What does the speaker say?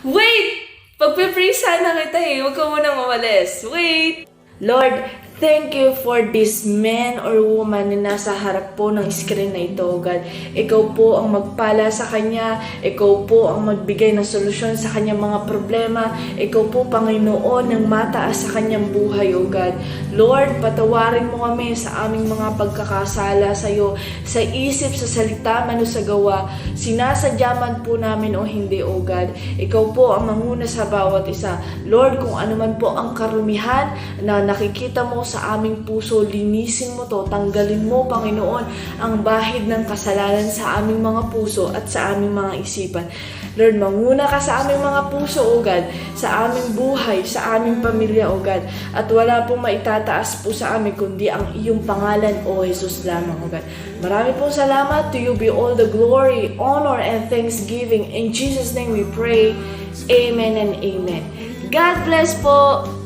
Wait! Pagpipray sana kita eh. Huwag ka munang umalis. Wait! Lord, thank you for this man or woman na nasa harap po ng screen na ito, God. Ikaw po ang magpala sa kanya. Ikaw po ang magbigay ng solusyon sa kanyang mga problema. Ikaw po, Panginoon, ang mataas sa kanyang buhay, O God. Lord, patawarin mo kami sa aming mga pagkakasala sa iyo, sa isip, sa salita, man o sa gawa. Sinasadya man po namin o hindi, O God. Ikaw po ang manguna sa bawat isa. Lord, kung ano man po ang karumihan na nakikita mo sa aming puso, linisin mo to, tanggalin mo, Panginoon, ang bahid ng kasalanan sa aming mga puso at sa aming mga isipan. Lord, manguna ka sa aming mga puso, O God, sa aming buhay, sa aming pamilya, O God, at wala pong maitataas po sa amin kundi ang iyong pangalan, O Jesus lamang, O God. Marami pong salamat. To you be all the glory, honor, and thanksgiving. In Jesus' name we pray. Amen and amen. God bless po.